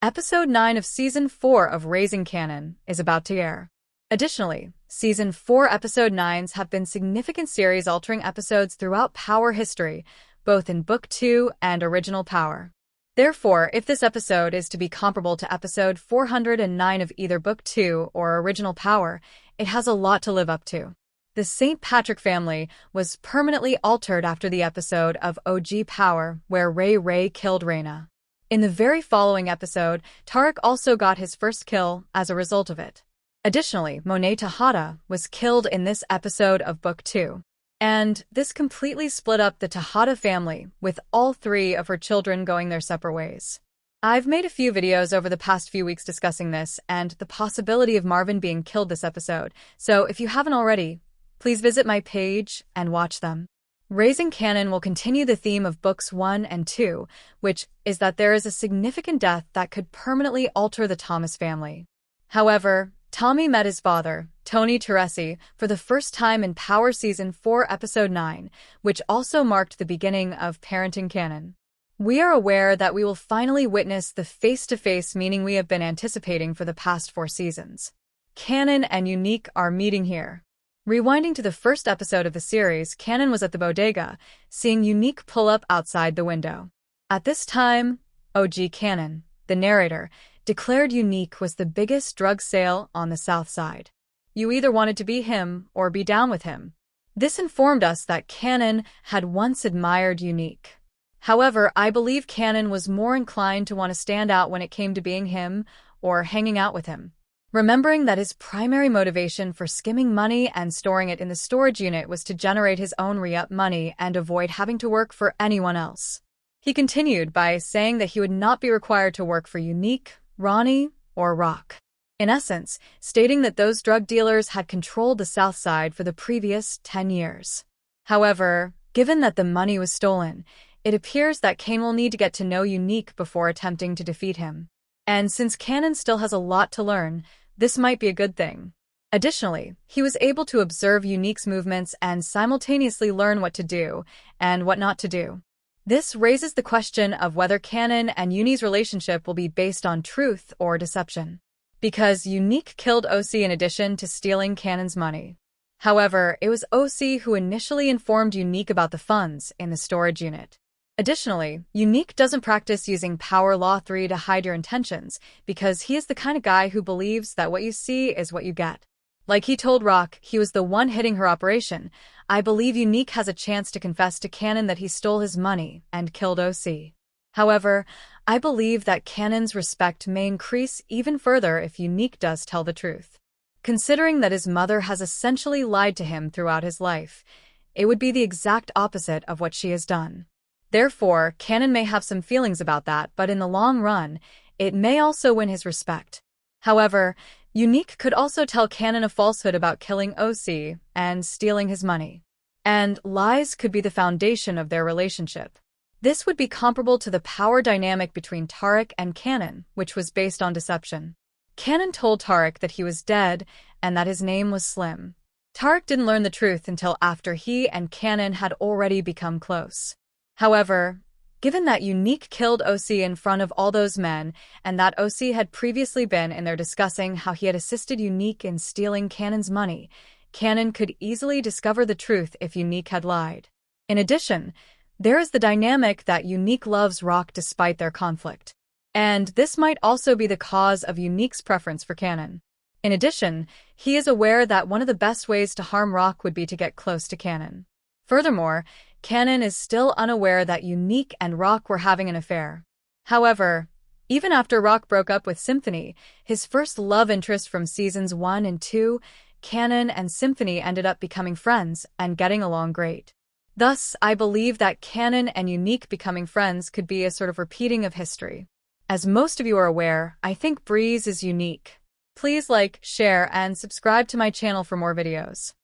Episode 9 of Season 4 of Raising Kanan is about to air. Additionally, Season 4 Episode 9s have been significant series-altering episodes throughout Power history, both in Book 2 and Original Power. Therefore, if this episode is to be comparable to Episode 409 of either Book 2 or Original Power, it has a lot to live up to. The St. Patrick family was permanently altered after the episode of OG Power, where Ray killed Reyna. In the very following episode, Tarek also got his first kill as a result of it. Additionally, Monet Tejada was killed in this episode of Book 2. And this completely split up the Tejada family, with all 3 of her children going their separate ways. I've made a few videos over the past few weeks discussing this and the possibility of Marvin being killed this episode, so if you haven't already, please visit my page and watch them. Raising Kanan will continue the theme of Books 1 and 2, which is that there is a significant death that could permanently alter the Thomas family. However, Tommy met his father, Tony Teresi, for the first time in Power Season 4 Episode 9, which also marked the beginning of parenting Kanan. We are aware that we will finally witness the face-to-face meeting we have been anticipating for the past 4 seasons. Kanan and Unique are meeting here. Rewinding to the first episode of the series, Kanan was at the bodega, seeing Unique pull up outside the window. At this time, OG Kanan, the narrator, declared Unique was the biggest drug sale on the South Side. You either wanted to be him or be down with him. This informed us that Kanan had once admired Unique. However, I believe Kanan was more inclined to want to stand out when it came to being him or hanging out with him. Remembering that his primary motivation for skimming money and storing it in the storage unit was to generate his own re-up money and avoid having to work for anyone else. He continued by saying that he would not be required to work for Unique, Ronnie, or Rock. In essence, stating that those drug dealers had controlled the South Side for the previous 10 years. However, given that the money was stolen, it appears that Kane will need to get to know Unique before attempting to defeat him. And since Kanan still has a lot to learn, this might be a good thing. Additionally, he was able to observe Unique's movements and simultaneously learn what to do and what not to do. This raises the question of whether Kanan and Uni's relationship will be based on truth or deception. Because Unique killed OC in addition to stealing Kanan's money. However, it was OC who initially informed Unique about the funds in the storage unit. Additionally, Unique doesn't practice using Power Law 3 to hide your intentions because he is the kind of guy who believes that what you see is what you get. Like he told Rock he was the one hitting her operation, I believe Unique has a chance to confess to Kanan that he stole his money and killed OC. However, I believe that Kanan's respect may increase even further if Unique does tell the truth. Considering that his mother has essentially lied to him throughout his life, it would be the exact opposite of what she has done. Therefore, Kanan may have some feelings about that, but in the long run, it may also win his respect. However, Unique could also tell Kanan a falsehood about killing OC and stealing his money. And lies could be the foundation of their relationship. This would be comparable to the power dynamic between Tarek and Kanan, which was based on deception. Kanan told Tarek that he was dead and that his name was Slim. Tarek didn't learn the truth until after he and Kanan had already become close. However, given that Unique killed OC in front of all those men and that OC had previously been in there discussing how he had assisted Unique in stealing Kanan's money, Kanan could easily discover the truth if Unique had lied. In addition, there is the dynamic that Unique loves Rock despite their conflict. And this might also be the cause of Unique's preference for Kanan. In addition, he is aware that one of the best ways to harm Rock would be to get close to Kanan. Furthermore, Kanan is still unaware that Unique and Rock were having an affair. However, even after Rock broke up with Symphony, his first love interest from Seasons 1 and 2, Kanan and Symphony ended up becoming friends and getting along great. Thus, I believe that Kanan and Unique becoming friends could be a sort of repeating of history. As most of you are aware, I think Breeze is Unique. Please like, share, and subscribe to my channel for more videos.